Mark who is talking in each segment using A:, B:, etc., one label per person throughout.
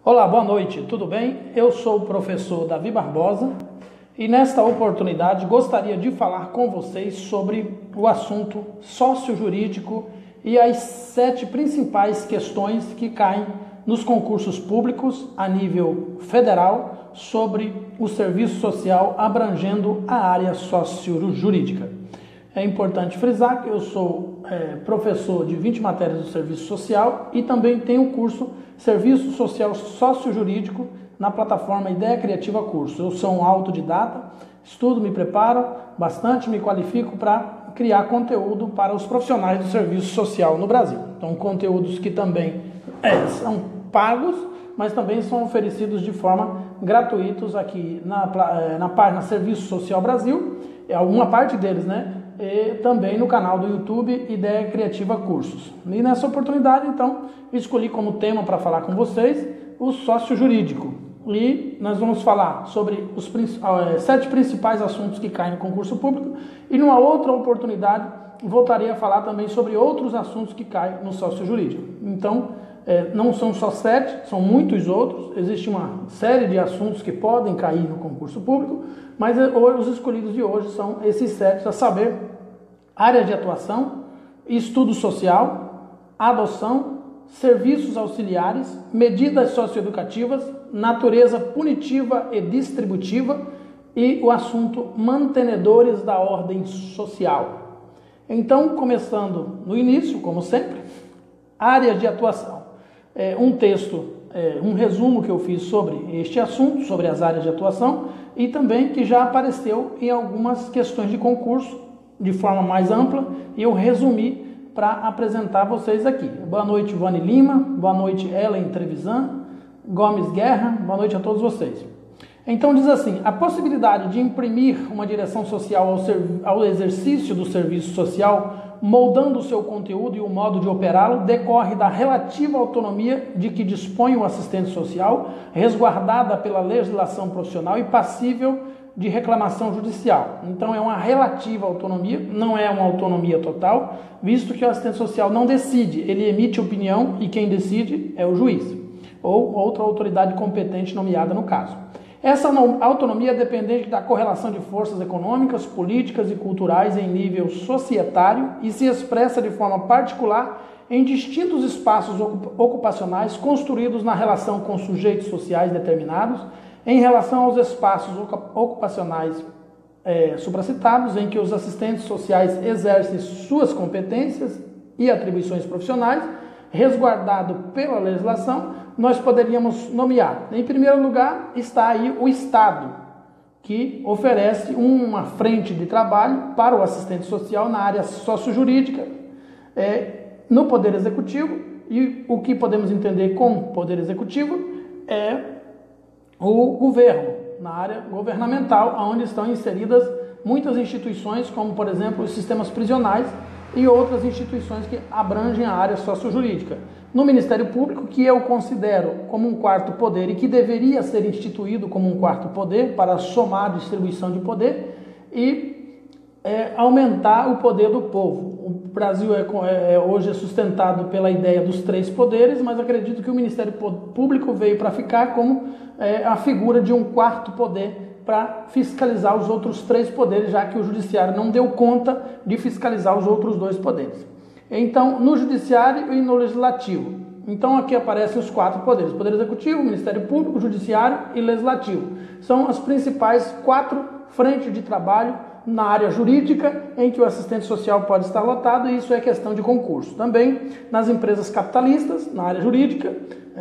A: Olá, boa noite, tudo bem? Eu sou o professor Davi Barbosa e nesta oportunidade gostaria de falar com vocês sobre o assunto sócio-jurídico e as 7 principais questões que caem nos concursos públicos a nível federal sobre o serviço social abrangendo a área sócio-jurídica. É importante frisar que eu sou professor de 20 matérias do serviço social e também tenho o curso Serviço Social Sócio-Jurídico na plataforma Ideia Criativa Curso. Eu sou um autodidata, estudo, me preparo bastante, me qualifico para criar conteúdo para os profissionais do serviço social no Brasil. Então, conteúdos que também são pagos, mas também são oferecidos de forma gratuitos aqui na página Serviço Social Brasil, alguma parte deles, né? E também no canal do YouTube Ideia Criativa Cursos. E nessa oportunidade, então, escolhi como tema para falar com vocês o sócio jurídico. E nós vamos falar sobre os 7 principais assuntos que caem no concurso público. E numa outra oportunidade, voltarei a falar também sobre outros assuntos que caem no sócio jurídico. Então, não são só 7, são muitos outros. Existe uma série de assuntos que podem cair no concurso público, mas os escolhidos de hoje são esses 7, a saber, área de atuação, estudo social, adoção, serviços auxiliares, medidas socioeducativas, natureza punitiva e distributiva e o assunto mantenedores da ordem social. Então, começando no início, como sempre, áreas de atuação. Um resumo que eu fiz sobre este assunto, sobre as áreas de atuação, e também que já apareceu em algumas questões de concurso de forma mais ampla, e eu resumi para apresentar vocês aqui. Boa noite, Vani Lima, boa noite, Ellen Trevisan, Gomes Guerra, boa noite a todos vocês. Então diz assim: a possibilidade de imprimir uma direção social ao exercício do serviço social, moldando o seu conteúdo e o modo de operá-lo, decorre da relativa autonomia de que dispõe o assistente social, resguardada pela legislação profissional e passível de reclamação judicial. Então é uma relativa autonomia, não é uma autonomia total, visto que o assistente social não decide, ele emite opinião e quem decide é o juiz, ou outra autoridade competente nomeada no caso. Essa autonomia é dependente da correlação de forças econômicas, políticas e culturais em nível societário e se expressa de forma particular em distintos espaços ocupacionais construídos na relação com sujeitos sociais determinados, em relação aos espaços ocupacionais supracitados, em que os assistentes sociais exercem suas competências e atribuições profissionais, resguardado pela legislação, nós poderíamos nomear. Em primeiro lugar está aí o Estado, que oferece uma frente de trabalho para o assistente social na área sociojurídica, no Poder Executivo, e o que podemos entender como Poder Executivo é o governo, na área governamental, onde estão inseridas muitas instituições, como por exemplo os sistemas prisionais e outras instituições que abrangem a área sociojurídica. No Ministério Público, que eu considero como um quarto poder e que deveria ser instituído como um quarto poder para somar a distribuição de poder e aumentar o poder do povo. O Brasil hoje é sustentado pela ideia dos 3 poderes, mas acredito que o Ministério Público veio para ficar como a figura de um quarto poder para fiscalizar os outros 3 poderes, já que o Judiciário não deu conta de fiscalizar os outros 2 poderes. Então, no Judiciário e no Legislativo. Então, aqui aparecem os 4 poderes: Poder Executivo, Ministério Público, Judiciário e Legislativo. São as principais 4 frentes de trabalho na área jurídica em que o assistente social pode estar lotado, e isso é questão de concurso. Também nas empresas capitalistas, na área jurídica,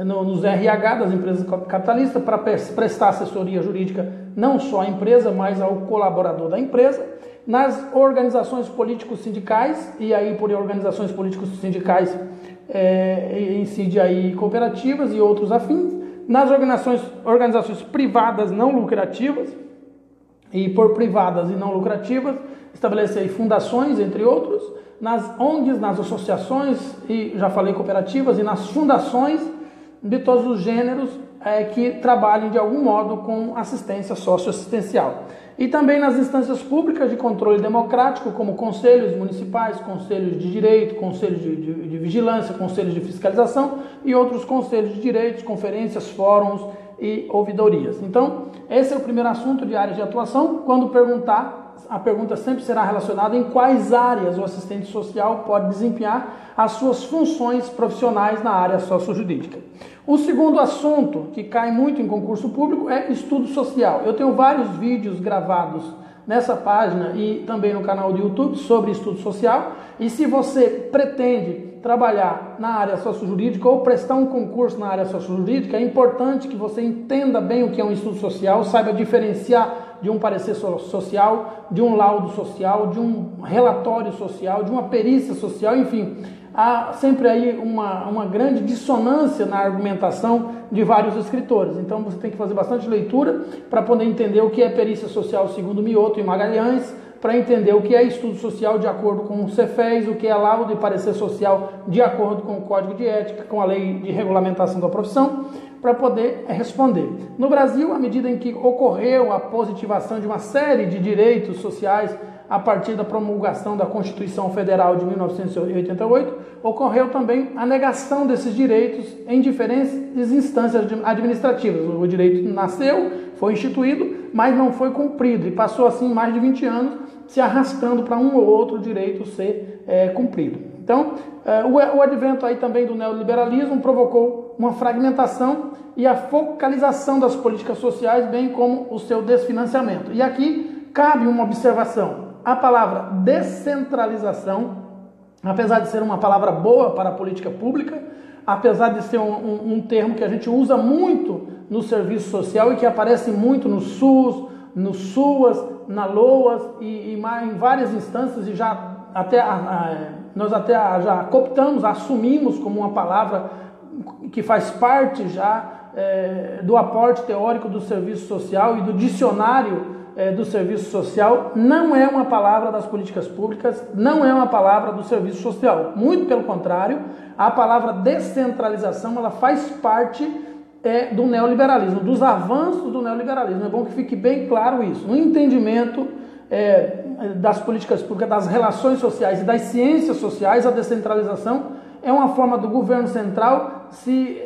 A: nos RH das empresas capitalistas, para prestar assessoria jurídica não só à empresa, mas ao colaborador da empresa. Nas organizações políticos-sindicais, e aí por organizações políticos-sindicais incide aí cooperativas e outros afins. Nas organizações privadas não lucrativas, e por privadas e não lucrativas, estabelecer aí fundações, entre outros. Nas ONGs, nas associações, e já falei cooperativas, e nas fundações de todos os gêneros que trabalhem de algum modo com assistência socioassistencial. E também nas instâncias públicas de controle democrático, como conselhos municipais, conselhos de direito, conselhos de vigilância, conselhos de fiscalização e outros conselhos de direitos, conferências, fóruns e ouvidorias. Então, esse é o primeiro assunto de área de atuação. Quando perguntar, a pergunta sempre será relacionada em quais áreas o assistente social pode desempenhar as suas funções profissionais na área sociojurídica. O segundo assunto, que cai muito em concurso público, é estudo social. Eu tenho vários vídeos gravados nessa página e também no canal do YouTube sobre estudo social. E se você pretende trabalhar na área sociojurídica ou prestar um concurso na área sociojurídica, é importante que você entenda bem o que é um estudo social, saiba diferenciar de um parecer social, de um laudo social, de um relatório social, de uma perícia social, enfim. Há sempre aí uma grande dissonância na argumentação de vários escritores. Então você tem que fazer bastante leitura para poder entender o que é perícia social segundo Mioto e Magalhães, para entender o que é estudo social de acordo com o Cefes, o que é laudo e parecer social de acordo com o Código de Ética, com a Lei de Regulamentação da Profissão, para poder responder. No Brasil, à medida em que ocorreu a positivação de uma série de direitos sociais a partir da promulgação da Constituição Federal de 1988, ocorreu também a negação desses direitos em diferentes instâncias administrativas. O direito nasceu, foi instituído, mas não foi cumprido e passou assim mais de 20 anos se arrastando para um ou outro direito ser cumprido. Então, o advento aí também do neoliberalismo provocou uma fragmentação e a focalização das políticas sociais, bem como o seu desfinanciamento. E aqui cabe uma observação. A palavra descentralização, apesar de ser uma palavra boa para a política pública, apesar de ser um termo que a gente usa muito no serviço social e que aparece muito no SUS, no SUAS, na LOAS e em várias instâncias, e nós até já cooptamos, assumimos como uma palavra que faz parte já do aporte teórico do serviço social e do dicionário do serviço social. Não é uma palavra das políticas públicas, não é uma palavra do serviço social. Muito pelo contrário, a palavra descentralização ela faz parte do neoliberalismo, dos avanços do neoliberalismo. É bom que fique bem claro isso. No entendimento das políticas públicas, das relações sociais e das ciências sociais, a descentralização é uma forma do governo central se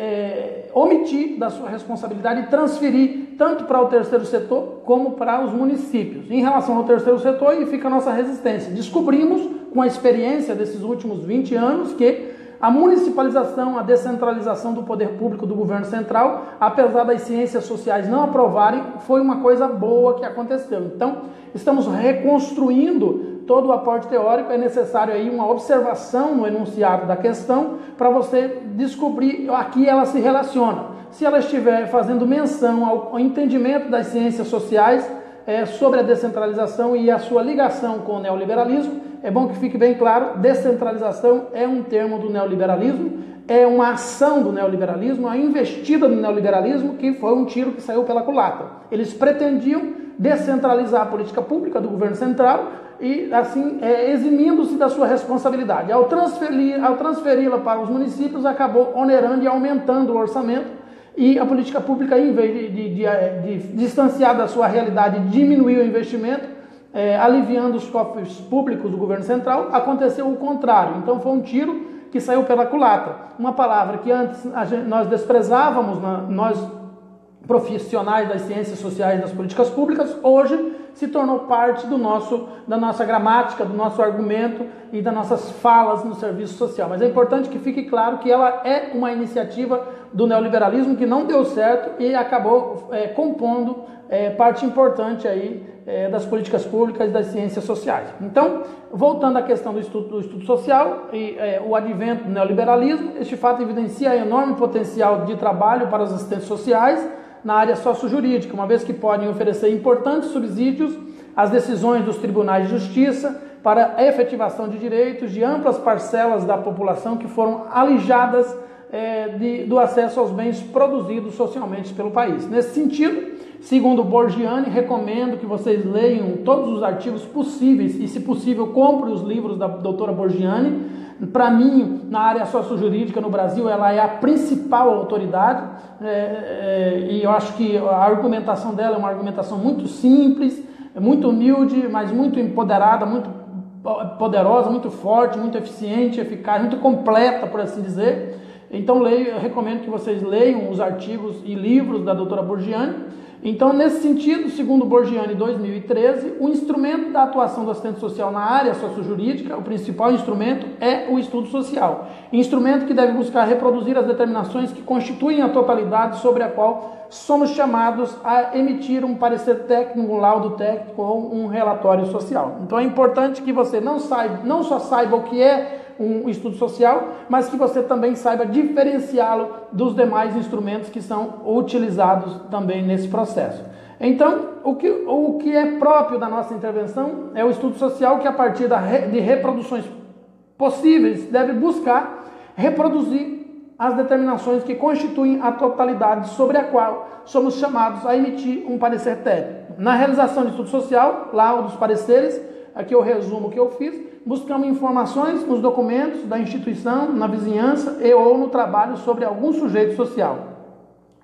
A: omitir da sua responsabilidade e transferir tanto para o terceiro setor como para os municípios. Em relação ao terceiro setor, aí fica a nossa resistência. Descobrimos, com a experiência desses últimos 20 anos, que a municipalização, a descentralização do poder público do governo central, apesar das ciências sociais não aprovarem, foi uma coisa boa que aconteceu. Então, estamos reconstruindo todo o aporte teórico. É necessário aí uma observação no enunciado da questão para você descobrir a que ela se relaciona. Se ela estiver fazendo menção ao entendimento das ciências sociais sobre a descentralização e a sua ligação com o neoliberalismo, é bom que fique bem claro, descentralização é um termo do neoliberalismo, é uma ação do neoliberalismo, a investida do neoliberalismo, que foi um tiro que saiu pela culatra. Eles pretendiam descentralizar a política pública do governo central e, assim, eximindo-se da sua responsabilidade. Ao transferi-la para os municípios, acabou onerando e aumentando o orçamento, e a política pública, em vez de distanciar da sua realidade, diminuir o investimento, aliviando os cofres públicos do governo central, aconteceu o contrário. Então foi um tiro que saiu pela culatra. Uma palavra que antes nós desprezávamos, nós profissionais das ciências sociais e das políticas públicas, hoje se tornou parte da nossa gramática, do nosso argumento e das nossas falas no serviço social. Mas é importante que fique claro que ela é uma iniciativa do neoliberalismo que não deu certo e acabou compondo parte importante aí das políticas públicas e das ciências sociais. Então, voltando à questão do estudo social e o advento do neoliberalismo, este fato evidencia enorme potencial de trabalho para os assistentes sociais na área sociojurídica, uma vez que podem oferecer importantes subsídios às decisões dos tribunais de justiça para a efetivação de direitos de amplas parcelas da população que foram alijadas do acesso aos bens produzidos socialmente pelo país. Nesse sentido, segundo Borgiani, recomendo que vocês leiam todos os artigos possíveis e, se possível, compre os livros da doutora Borgiani. Para mim, na área sociojurídica no Brasil, ela é a principal autoridade e eu acho que a argumentação dela é uma argumentação muito simples, muito humilde, mas muito empoderada, muito poderosa, muito forte, muito eficiente, eficaz, muito completa, por assim dizer. Então eu recomendo que vocês leiam os artigos e livros da doutora Borgiani. Então, nesse sentido, segundo Borgiani, 2013, o instrumento da atuação do assistente social na área sociojurídica, o principal instrumento é o estudo social. Instrumento que deve buscar reproduzir as determinações que constituem a totalidade sobre a qual somos chamados a emitir um parecer técnico, um laudo técnico ou um relatório social. Então, é importante que você não só saiba o que é um estudo social, mas que você também saiba diferenciá-lo dos demais instrumentos que são utilizados também nesse processo. Então, o que é próprio da nossa intervenção é o estudo social que, a partir de reproduções possíveis, deve buscar reproduzir as determinações que constituem a totalidade sobre a qual somos chamados a emitir um parecer técnico. Na realização de estudo social, lá dos pareceres, aqui eu resumo o que eu fiz, buscamos informações nos documentos da instituição, na vizinhança e ou no trabalho sobre algum sujeito social.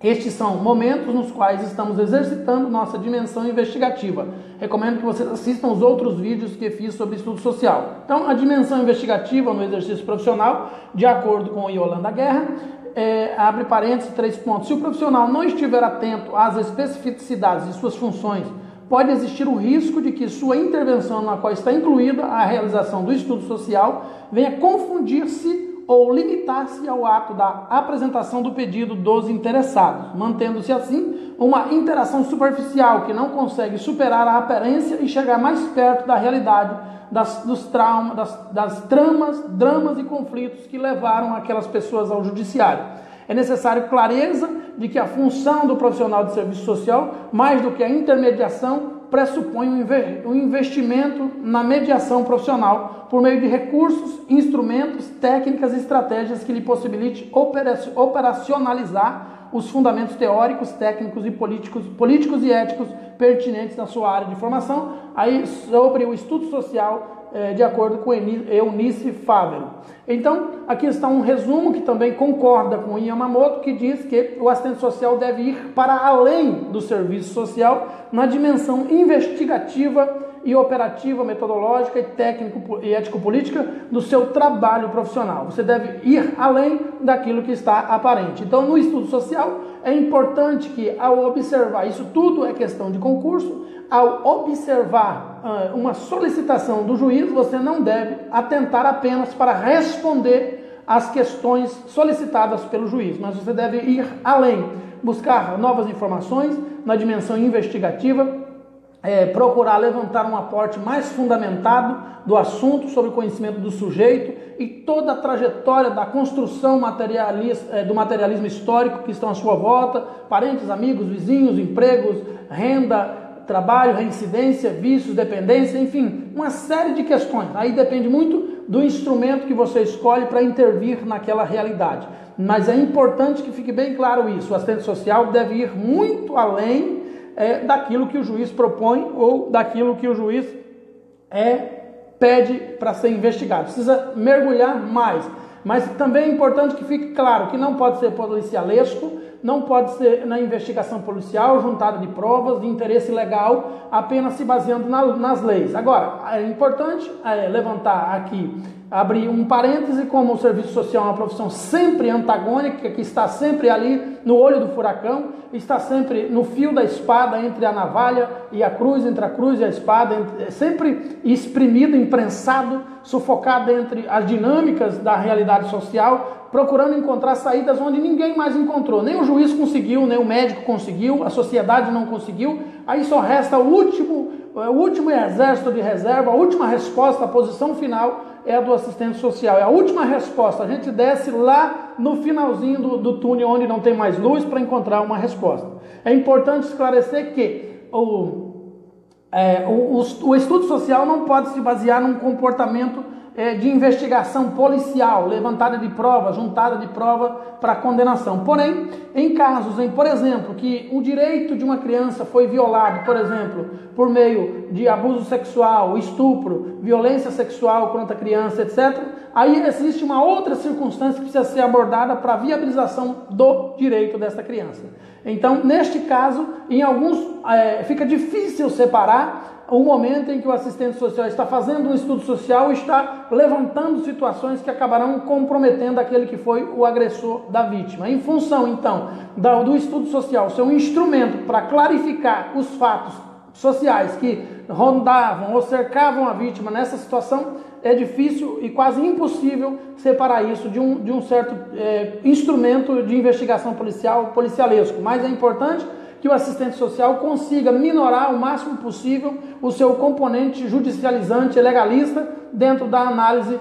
A: Estes são momentos nos quais estamos exercitando nossa dimensão investigativa. Recomendo que vocês assistam os outros vídeos que fiz sobre estudo social. Então, a dimensão investigativa no exercício profissional, de acordo com Yolanda Guerra, abre parênteses, 3 pontos. Se o profissional não estiver atento às especificidades de suas funções, pode existir o risco de que sua intervenção, na qual está incluída a realização do estudo social, venha confundir-se ou limitar-se ao ato da apresentação do pedido dos interessados, mantendo-se assim uma interação superficial que não consegue superar a aparência e chegar mais perto da realidade das dramas e conflitos que levaram aquelas pessoas ao judiciário. É necessário clareza de que a função do profissional de serviço social, mais do que a intermediação, pressupõe um investimento na mediação profissional por meio de recursos, instrumentos, técnicas e estratégias que lhe possibilite operacionalizar os fundamentos teóricos, técnicos e políticos e éticos pertinentes na sua área de formação. Aí, sobre o estudo social, de acordo com Eunice Fávero. Então, aqui está um resumo que também concorda com Yamamoto, que diz que o assistente social deve ir para além do serviço social na dimensão investigativa e operativa, metodológica e técnico e ético-política do seu trabalho profissional. Você deve ir além daquilo que está aparente. Então, no estudo social, é importante que, ao observar, isso tudo é questão de concurso, ao observar uma solicitação do juiz, você não deve atentar apenas para responder às questões solicitadas pelo juiz, mas você deve ir além, buscar novas informações na dimensão investigativa, procurar levantar um aporte mais fundamentado do assunto sobre o conhecimento do sujeito e toda a trajetória da construção do materialismo histórico que estão à sua volta, parentes, amigos, vizinhos, empregos, renda, trabalho, reincidência, vícios, dependência, enfim, uma série de questões. Aí depende muito do instrumento que você escolhe para intervir naquela realidade. Mas é importante que fique bem claro isso. O assistente social deve ir muito além daquilo que o juiz propõe ou daquilo que o juiz pede para ser investigado. Precisa mergulhar mais. Mas também é importante que fique claro que não pode ser policialesco, não pode ser na investigação policial, juntada de provas, de interesse legal, apenas se baseando nas leis. Agora, é importante levantar aqui, abrir um parêntese, como o serviço social é uma profissão sempre antagônica, que está sempre ali no olho do furacão, está sempre no fio da espada entre a navalha e a cruz, entre a cruz e a espada, sempre exprimido, imprensado, sufocado entre as dinâmicas da realidade social, procurando encontrar saídas onde ninguém mais encontrou. Nem o juiz conseguiu, nem o médico conseguiu, a sociedade não conseguiu. Aí só resta o último exército de reserva, a última resposta, a posição final é a do assistente social. É a última resposta. A gente desce lá no finalzinho do túnel onde não tem mais luz para encontrar uma resposta. É importante esclarecer que o estudo social não pode se basear num comportamento de investigação policial, levantada de prova, juntada de prova para condenação. Porém, em casos por exemplo, que o direito de uma criança foi violado, por exemplo, por meio de abuso sexual, estupro, violência sexual contra a criança, etc., aí existe uma outra circunstância que precisa ser abordada para a viabilização do direito dessa criança. Então, neste caso, em alguns fica difícil separar o momento em que o assistente social está fazendo um estudo social e está levantando situações que acabarão comprometendo aquele que foi o agressor da vítima. Em função, então, do estudo social ser um instrumento para clarificar os fatos sociais que rondavam ou cercavam a vítima nessa situação, é difícil e quase impossível separar isso de um certo instrumento de investigação policialesco. Mas é importante que o assistente social consiga minorar o máximo possível o seu componente judicializante e legalista dentro da análise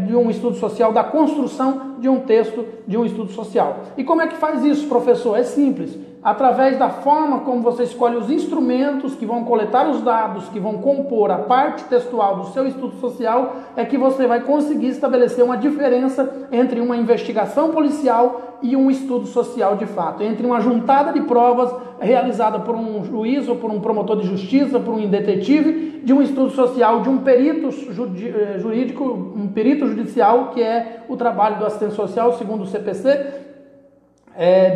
A: de um estudo social, da construção de um texto de um estudo social. E como é que faz isso, professor? É simples. Através da forma como você escolhe os instrumentos que vão coletar os dados, que vão compor a parte textual do seu estudo social, é que você vai conseguir estabelecer uma diferença entre uma investigação policial e um estudo social de fato, entre uma juntada de provas realizada por um juiz ou por um promotor de justiça, por um detetive, de um estudo social, de um perito jurídico, um perito judicial, que é o trabalho do assistente social, segundo o CPC,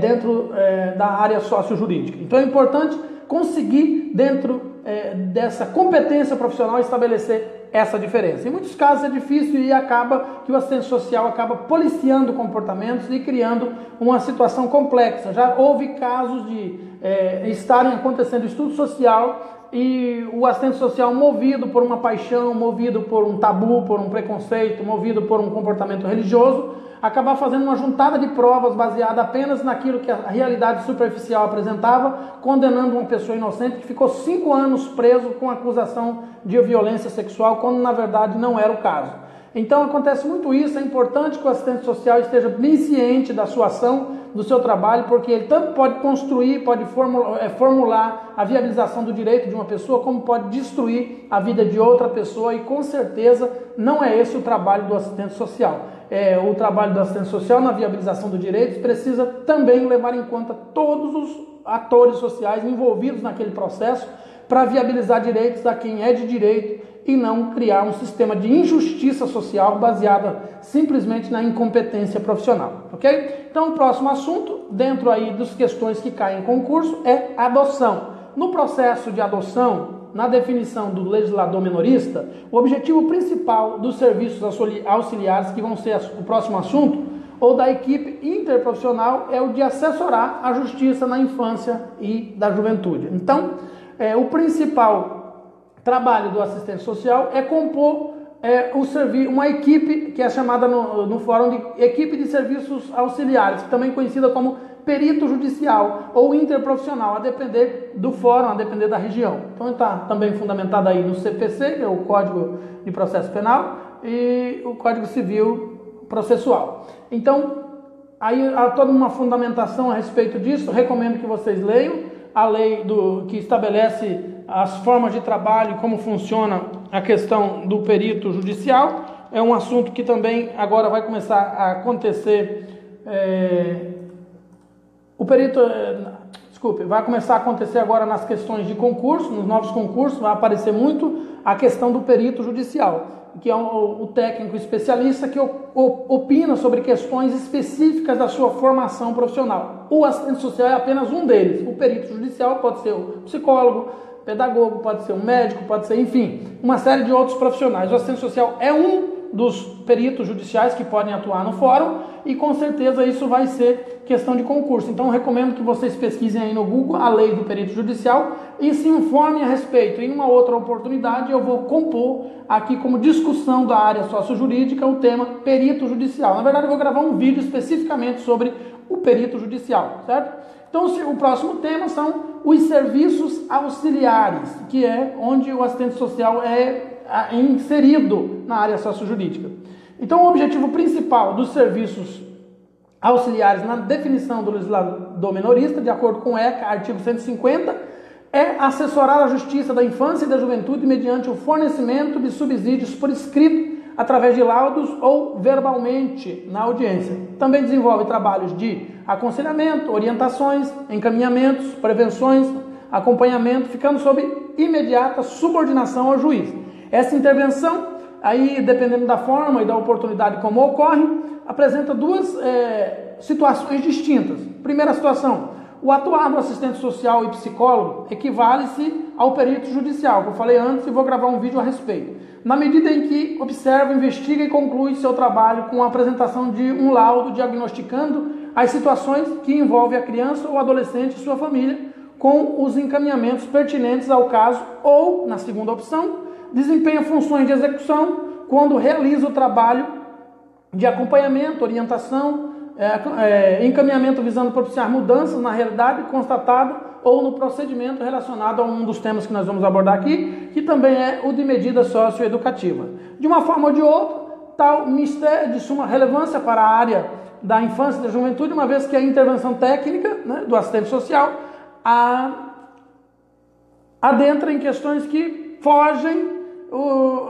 A: dentro da área sociojurídica. Então é importante conseguir, dentro dessa competência profissional, estabelecer essa diferença. Em muitos casos é difícil e acaba que o assistente social acaba policiando comportamentos e criando uma situação complexa. Já houve casos de estarem acontecendo estudo social e o assistente social, movido por uma paixão, movido por um tabu, por um preconceito, movido por um comportamento religioso, acabar fazendo uma juntada de provas baseada apenas naquilo que a realidade superficial apresentava, condenando uma pessoa inocente que ficou 5 anos preso com acusação de violência sexual, quando na verdade não era o caso. Então acontece muito isso. É importante que o assistente social esteja bem ciente da sua ação, do seu trabalho, porque ele tanto pode construir, pode formular a viabilização do direito de uma pessoa, como pode destruir a vida de outra pessoa, e com certeza não é esse o trabalho do assistente social. O trabalho do assistente social na viabilização do direito precisa também levar em conta todos os atores sociais envolvidos naquele processo para viabilizar direitos a quem é de direito e não criar um sistema de injustiça social baseada simplesmente na incompetência profissional, ok? Então o próximo assunto, dentro aí das questões que caem em concurso, é adoção. No processo de adoção, na definição do legislador menorista, o objetivo principal dos serviços auxiliares, que vão ser o próximo assunto, ou da equipe interprofissional, é o de assessorar a justiça na infância e da juventude. Então, o principal trabalho do assistente social é compor uma equipe que é chamada no fórum de equipe de serviços auxiliares, também conhecida como perito judicial ou interprofissional, a depender do fórum, a depender da região. Então está também fundamentado aí no CPC, que é o Código de Processo Penal, e o Código Civil Processual. Então, aí há toda uma fundamentação a respeito disso. Recomendo que vocês leiam a lei que estabelece as formas de trabalho e como funciona a questão do perito judicial. É um assunto que também agora vai começar a acontecer. Vai começar a acontecer agora nas questões de concurso, nos novos concursos, vai aparecer muito a questão do perito judicial, que é o técnico especialista que opina sobre questões específicas da sua formação profissional. O assistente social é apenas um deles. O perito judicial pode ser o psicólogo, pedagogo, pode ser um médico, pode ser, enfim, uma série de outros profissionais. O assistente social é um dos peritos judiciais que podem atuar no fórum e com certeza isso vai ser questão de concurso. Então eu recomendo que vocês pesquisem aí no Google a lei do perito judicial e se informem a respeito. Em uma outra oportunidade eu vou compor aqui como discussão da área sociojurídica o tema perito judicial. Na verdade eu vou gravar um vídeo especificamente sobre o perito judicial, certo? Então o próximo tema são os serviços auxiliares, que é onde o assistente social é inserido na área sociojurídica. Então o objetivo principal dos serviços auxiliares na definição do legislador menorista, de acordo com o ECA, artigo 150, é assessorar a justiça da infância e da juventude mediante o fornecimento de subsídios por escrito, através de laudos ou verbalmente na audiência. Também desenvolve trabalhos de aconselhamento, orientações, encaminhamentos, prevenções, acompanhamento, ficando sob imediata subordinação ao juiz. Essa intervenção, aí dependendo da forma e da oportunidade como ocorre, apresenta duas situações distintas. Primeira situação, O atuar do assistente social e psicólogo equivale-se ao perito judicial, que eu falei antes e vou gravar um vídeo a respeito. Na medida em que observa, investiga e conclui seu trabalho com a apresentação de um laudo diagnosticando as situações que envolvem a criança ou adolescente e sua família, com os encaminhamentos pertinentes ao caso, ou, na segunda opção, desempenha funções de execução quando realiza o trabalho de acompanhamento, orientação, encaminhamento visando propiciar mudanças na realidade constatada ou no procedimento relacionado a um dos temas que nós vamos abordar aqui, que também é o de medida socioeducativa. De uma forma ou de outra, tal mistério de suma relevância para a área da infância e da juventude, uma vez que a intervenção técnica, né, do assistente social adentra em questões que fogem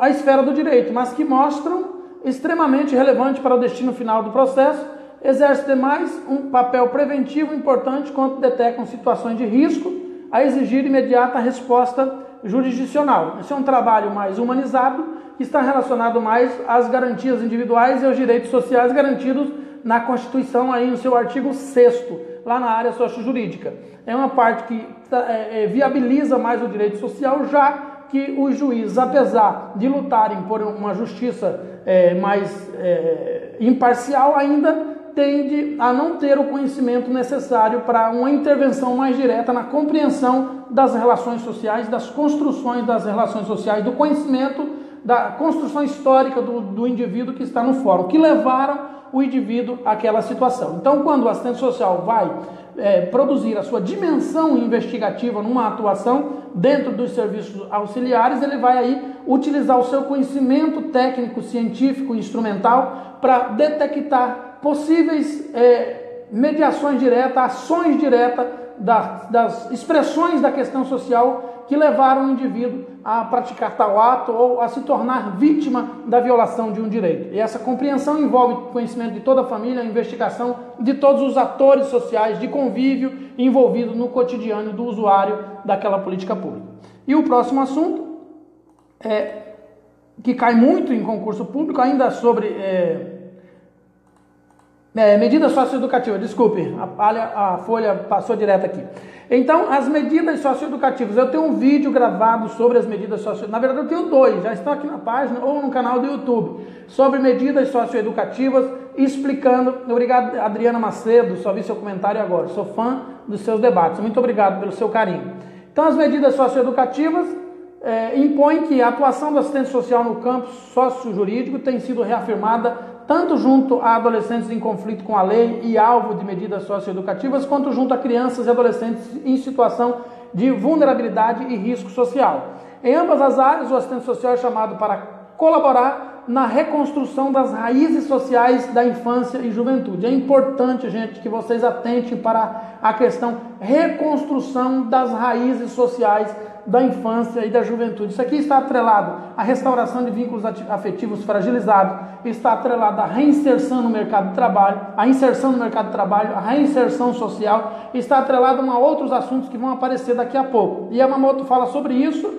A: à esfera do direito, mas que mostram extremamente relevante para o destino final do processo, exerce demais um papel preventivo importante quando detectam situações de risco a exigir imediata resposta jurisdicional. Esse é um trabalho mais humanizado, que está relacionado mais às garantias individuais e aos direitos sociais garantidos na Constituição, aí no seu artigo 6º, lá na área sociojurídica. É uma parte que viabiliza mais o direito social, já que os juízes, apesar de lutarem por uma justiça mais imparcial, ainda tende a não ter o conhecimento necessário para uma intervenção mais direta na compreensão das relações sociais, das construções das relações sociais, do conhecimento da construção histórica do indivíduo que está no fórum, que levaram o indivíduo àquela situação. Então, quando o assistente social vai produzir a sua dimensão investigativa numa atuação dentro dos serviços auxiliares, ele vai aí utilizar o seu conhecimento técnico, científico, instrumental para detectar possíveis mediações diretas, ações diretas das expressões da questão social que levaram o indivíduo a praticar tal ato ou a se tornar vítima da violação de um direito. E essa compreensão envolve conhecimento de toda a família, a investigação de todos os atores sociais de convívio envolvidos no cotidiano do usuário daquela política pública. E o próximo assunto, que cai muito em concurso público, ainda sobre medidas socioeducativas, desculpe, a folha passou direto aqui. Então, as medidas socioeducativas, eu tenho um vídeo gravado sobre as medidas socioeducativas, na verdade eu tenho 2, já estão aqui na página ou no canal do YouTube, sobre medidas socioeducativas, explicando. Obrigado, Adriana Macedo, só vi seu comentário agora, sou fã dos seus debates, muito obrigado pelo seu carinho. Então, as medidas socioeducativas impõem que a atuação do assistente social no campo sociojurídico tem sido reafirmada tanto junto a adolescentes em conflito com a lei e alvo de medidas socioeducativas, quanto junto a crianças e adolescentes em situação de vulnerabilidade e risco social. Em ambas as áreas, o assistente social é chamado para colaborar na reconstrução das raízes sociais da infância e juventude. É importante, gente, que vocês atentem para a questão reconstrução das raízes sociais da infância e da juventude. Isso aqui está atrelado à restauração de vínculos afetivos fragilizados, está atrelado à reinserção no mercado de trabalho, à inserção no mercado de trabalho, à reinserção social, está atrelado a outros assuntos que vão aparecer daqui a pouco. E Yamamoto fala sobre isso,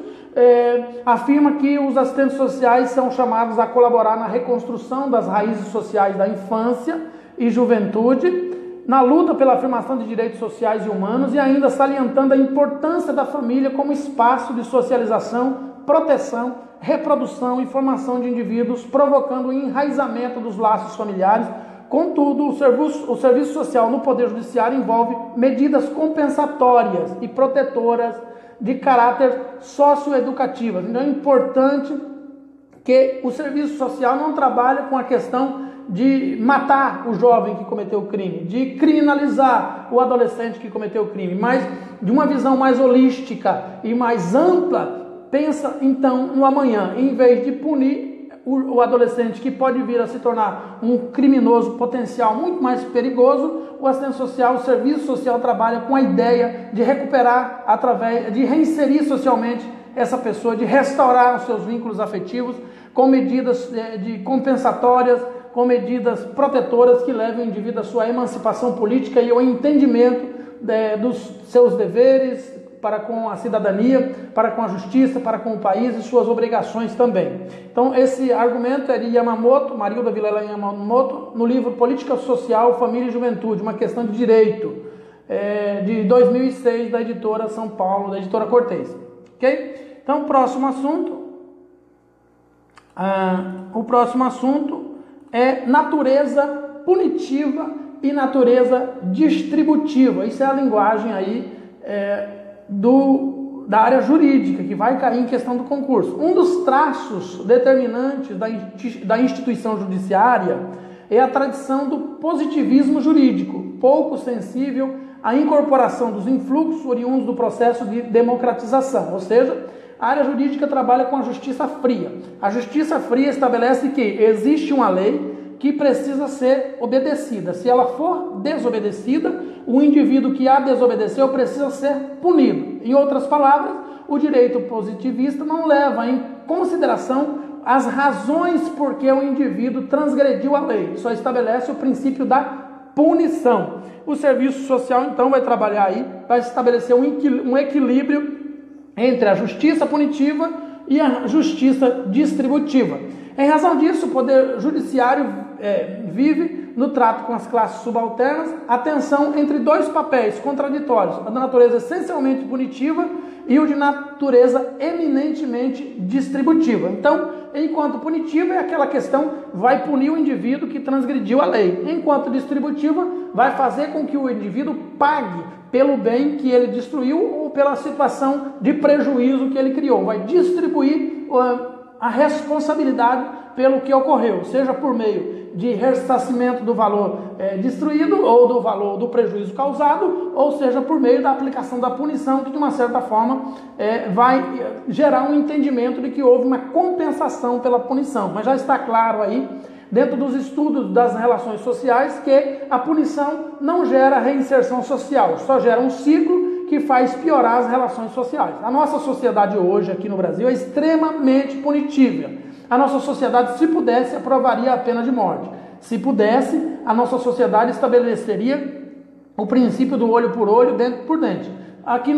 A: afirma que os assistentes sociais são chamados a colaborar na reconstrução das raízes sociais da infância e juventude, na luta pela afirmação de direitos sociais e humanos, e ainda salientando a importância da família como espaço de socialização, proteção, reprodução e formação de indivíduos, provocando o enraizamento dos laços familiares. Contudo, o serviço social no Poder Judiciário envolve medidas compensatórias e protetoras de caráter socioeducativo. Então é importante que o serviço social não trabalhe com a questão de matar o jovem que cometeu o crime, de criminalizar o adolescente que cometeu o crime, mas de uma visão mais holística e mais ampla, pensa então no amanhã, em vez de punir o adolescente que pode vir a se tornar um criminoso potencial muito mais perigoso. O assistente social, o serviço social trabalha com a ideia de recuperar, de reinserir socialmente essa pessoa, de restaurar os seus vínculos afetivos com medidas compensatórias, com medidas protetoras que levem o indivíduo à sua emancipação política e ao entendimento dos seus deveres para com a cidadania, para com a justiça, para com o país e suas obrigações também. Então, esse argumento é de Yamamoto, Marilda Vilela Yamamoto, no livro Política Social, Família e Juventude, uma questão de direito. de 2006 da editora São Paulo, da editora Cortez. Ok? Então, próximo assunto. O próximo assunto é natureza punitiva e natureza distributiva. Isso é a linguagem aí da área jurídica, que vai cair em questão do concurso. Um dos traços determinantes da instituição judiciária é a tradição do positivismo jurídico, pouco sensível à incorporação dos influxos oriundos do processo de democratização, ou seja, a área jurídica trabalha com a justiça fria. A justiça fria estabelece que existe uma lei que precisa ser obedecida. Se ela for desobedecida, o indivíduo que a desobedeceu precisa ser punido. Em outras palavras, o direito positivista não leva em consideração as razões por que o indivíduo transgrediu a lei. Só estabelece o princípio da punição. O serviço social, então, vai trabalhar aí, vai estabelecer um equilíbrio entre a justiça punitiva e a justiça distributiva. Em razão disso, o Poder Judiciário vive no trato com as classes subalternas a tensão entre dois papéis contraditórios, a da natureza essencialmente punitiva e o de natureza eminentemente distributiva. Então, enquanto punitiva é aquela questão, vai punir o indivíduo que transgrediu a lei. Enquanto distributiva, vai fazer com que o indivíduo pague pelo bem que ele destruiu ou pela situação de prejuízo que ele criou. Vai distribuir a responsabilidade pelo que ocorreu, seja por meio de ressarcimento do valor destruído ou do valor do prejuízo causado, ou seja por meio da aplicação da punição, que de uma certa forma vai gerar um entendimento de que houve uma compensação pela punição. Mas já está claro aí, dentro dos estudos das relações sociais, que a punição não gera reinserção social, só gera um ciclo que faz piorar as relações sociais. A nossa sociedade hoje, aqui no Brasil, é extremamente punitiva. A nossa sociedade, se pudesse, aprovaria a pena de morte. Se pudesse, a nossa sociedade estabeleceria o princípio do olho por olho, dente por dente. Aqui,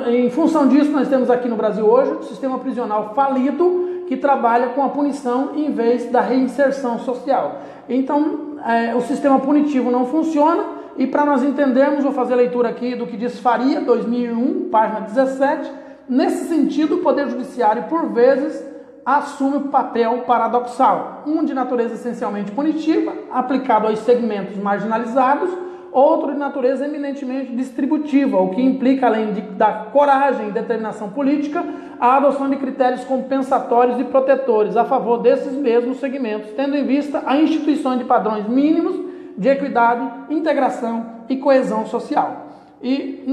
A: em função disso, nós temos aqui no Brasil hoje um sistema prisional falido que trabalha com a punição em vez da reinserção social. Então, o sistema punitivo não funciona e, para nós entendermos, vou fazer a leitura aqui do que diz Faria, 2001, página 17. Nesse sentido, o Poder Judiciário, por vezes, assume um papel paradoxal, um de natureza essencialmente punitiva, aplicado aos segmentos marginalizados, outro de natureza eminentemente distributiva, o que implica, além da coragem e determinação política, a adoção de critérios compensatórios e protetores a favor desses mesmos segmentos, tendo em vista a instituição de padrões mínimos de equidade, integração e coesão social. E,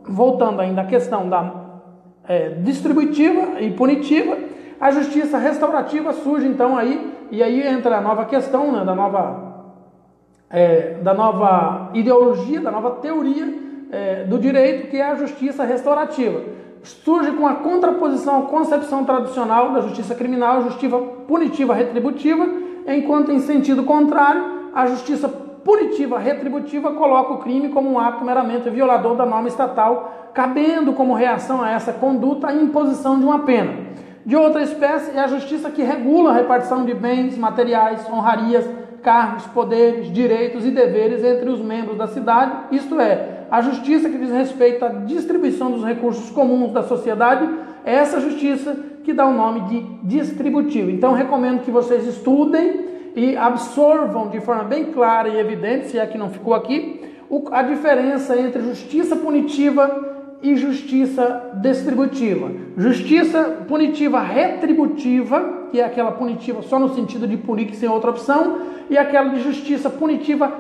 A: voltando ainda à questão da distributiva e punitiva, a justiça restaurativa surge então aí, e aí entra a nova questão, né, da nova ideologia, da nova teoria do direito, que é a justiça restaurativa. Surge com a contraposição à concepção tradicional da justiça criminal, a justiça punitiva retributiva, enquanto em sentido contrário, a justiça punitiva retributiva coloca o crime como um ato meramente violador da norma estatal, cabendo como reação a essa conduta a imposição de uma pena. De outra espécie é a justiça que regula a repartição de bens, materiais, honrarias, cargos, poderes, direitos e deveres entre os membros da cidade, isto é, a justiça que diz respeito à distribuição dos recursos comuns da sociedade, é essa justiça que dá o nome de distributiva. Então, recomendo que vocês estudem e absorvam de forma bem clara e evidente, se é que não ficou aqui, a diferença entre justiça punitiva e justiça distributiva. Justiça punitiva retributiva, que é aquela punitiva só no sentido de punir, que sem outra opção, e aquela de justiça punitiva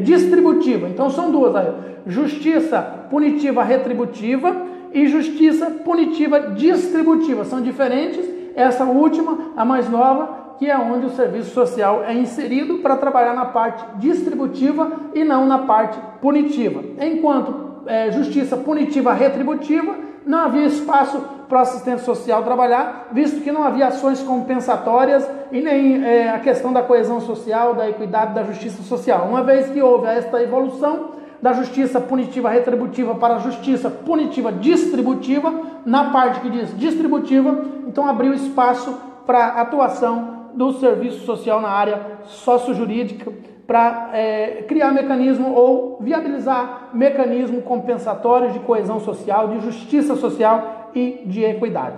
A: distributiva. Então são duas aí. Justiça punitiva retributiva e justiça punitiva distributiva. São diferentes. Essa última, a mais nova, que é onde o serviço social é inserido para trabalhar na parte distributiva e não na parte punitiva. Enquanto justiça punitiva retributiva, não havia espaço para o assistente social trabalhar, visto que não havia ações compensatórias e nem a questão da coesão social, da equidade, da justiça social. Uma vez que houve esta evolução da justiça punitiva retributiva para a justiça punitiva distributiva, na parte que diz distributiva, então abriu espaço para a atuação do serviço social na área sociojurídica, para criar mecanismo ou viabilizar mecanismos compensatórios de coesão social, de justiça social e de equidade.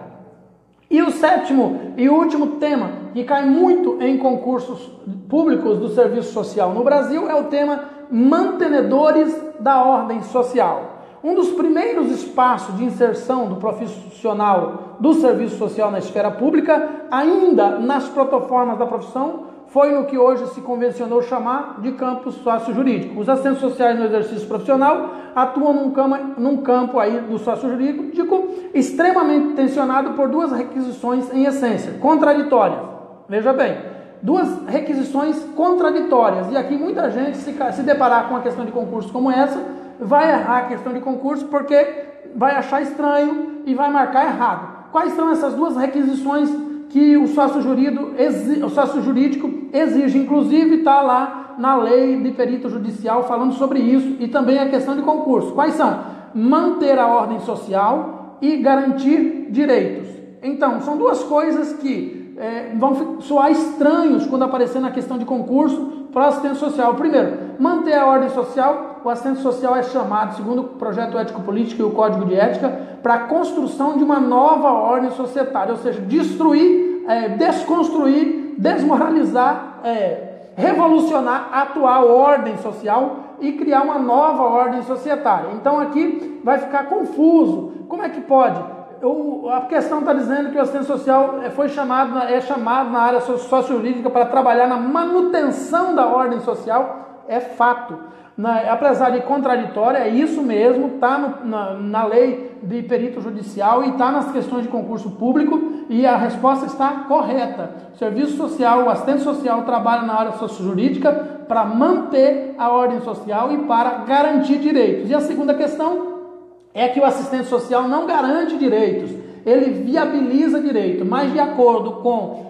A: E o sétimo e último tema, que cai muito em concursos públicos do serviço social no Brasil, é o tema mantenedores da ordem social. Um dos primeiros espaços de inserção do profissional do serviço social na esfera pública, ainda nas protoformas da profissão, foi no que hoje se convencionou chamar de campo sócio-jurídico. Os assistentes sociais no exercício profissional atuam num campo aí do sócio-jurídico extremamente tensionado por duas requisições em essência, contraditórias. Veja bem, duas requisições contraditórias. E aqui muita gente, se deparar com uma questão de concurso como essa, vai errar a questão de concurso porque vai achar estranho e vai marcar errado. Quais são essas duas requisições que o sócio jurídico exige? Inclusive está lá na lei de perito judicial falando sobre isso, e também a questão de concurso. Quais são? Manter a ordem social e garantir direitos. Então, são duas coisas que vão soar estranhos quando aparecer na questão de concurso para o assistente social. Primeiro, manter a ordem social. O assistente social é chamado, segundo o projeto ético-político e o código de ética, para a construção de uma nova ordem societária, ou seja, destruir, desconstruir, desmoralizar, revolucionar a atual ordem social e criar uma nova ordem societária. Então aqui vai ficar confuso. Como é que pode? A questão está dizendo que o assistente social é chamado na área sociojurídica para trabalhar na manutenção da ordem social. É fato. Apesar de contraditória, é isso mesmo, está na lei de perito judicial e está nas questões de concurso público, e a resposta está correta. O serviço social, o assistente social trabalha na área sociojurídica para manter a ordem social e para garantir direitos. E a segunda questão é que o assistente social não garante direitos, ele viabiliza direito, mas de acordo com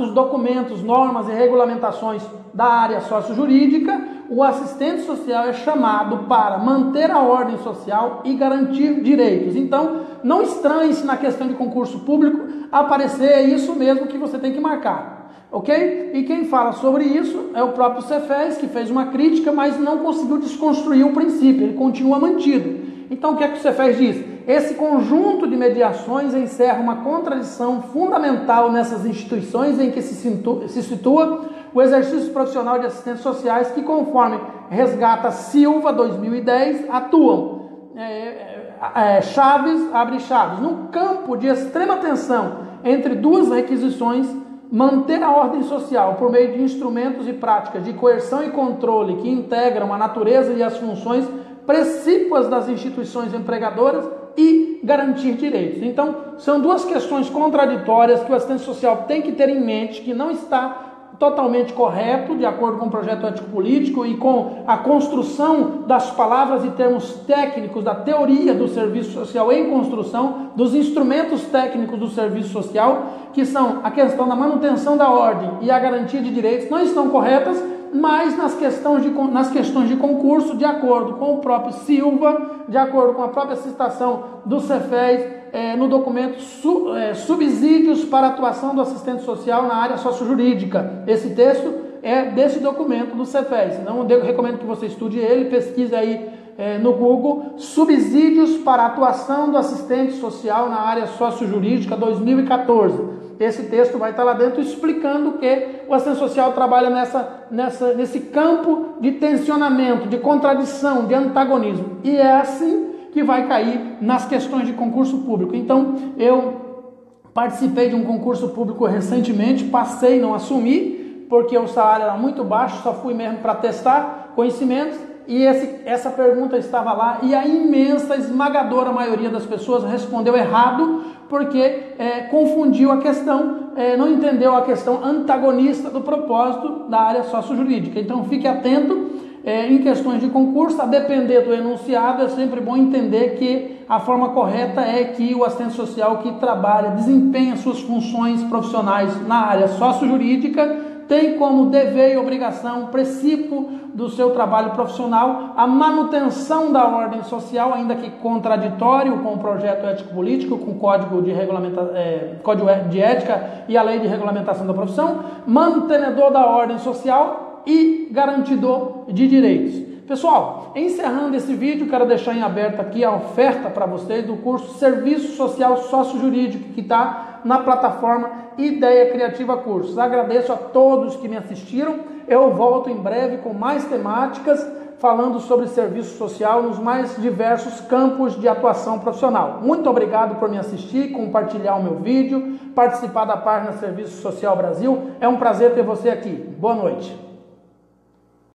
A: os documentos, normas e regulamentações da área sociojurídica, o assistente social é chamado para manter a ordem social e garantir direitos. Então, não estranhe-se na questão de concurso público aparecer, é isso mesmo que você tem que marcar, ok? E quem fala sobre isso é o próprio Cefes, que fez uma crítica, mas não conseguiu desconstruir o princípio, ele continua mantido. Então, o que é que o Cefes diz? Esse conjunto de mediações encerra uma contradição fundamental nessas instituições em que se situa o exercício profissional de assistentes sociais que, conforme resgata Silva, 2010, atuam, abre chaves, num campo de extrema tensão entre duas requisições: manter a ordem social por meio de instrumentos e práticas de coerção e controle que integram a natureza e as funções precípuas das instituições empregadoras e garantir direitos. Então, são duas questões contraditórias que o assistente social tem que ter em mente, que não está totalmente correto, de acordo com o projeto ético-político e com a construção das palavras e termos técnicos da teoria do serviço social em construção, dos instrumentos técnicos do serviço social, que são a questão da manutenção da ordem e a garantia de direitos, não estão corretas, mas nas questões de concurso, de acordo com o próprio Silva, de acordo com a própria citação do Cefes, no documento Subsídios para a atuação do assistente social na área sociojurídica. Esse texto é desse documento do Cefes. Então, eu recomendo que você estude ele, pesquise aí no Google, Subsídios para a atuação do assistente social na área sociojurídica 2014. Esse texto vai estar lá dentro explicando que o assistente social trabalha nesse campo de tensionamento, de contradição, de antagonismo. E é assim que vai cair nas questões de concurso público. Então, eu participei de um concurso público recentemente, passei, não assumi, porque o salário era muito baixo, só fui mesmo para testar conhecimentos, e essa pergunta estava lá, e a imensa, esmagadora maioria das pessoas respondeu errado, porque confundiu a questão, não entendeu a questão antagonista do propósito da área sociojurídica. Então, fique atento. Em questões de concurso, a depender do enunciado, é sempre bom entender que a forma correta é que o assistente social que trabalha, desempenha suas funções profissionais na área sociojurídica, tem como dever e obrigação, princípio do seu trabalho profissional, a manutenção da ordem social, ainda que contraditório com o projeto ético-político, com o código de ética e a lei de regulamentação da profissão, mantenedor da ordem social e garantidor de direitos. Pessoal, encerrando esse vídeo, quero deixar em aberto aqui a oferta para vocês do curso Serviço Social Sócio-Jurídico, que está na plataforma Ideia Criativa Cursos. Agradeço a todos que me assistiram. Eu volto em breve com mais temáticas, falando sobre serviço social nos mais diversos campos de atuação profissional. Muito obrigado por me assistir, compartilhar o meu vídeo, participar da página Serviço Social Brasil. É um prazer ter você aqui. Boa noite.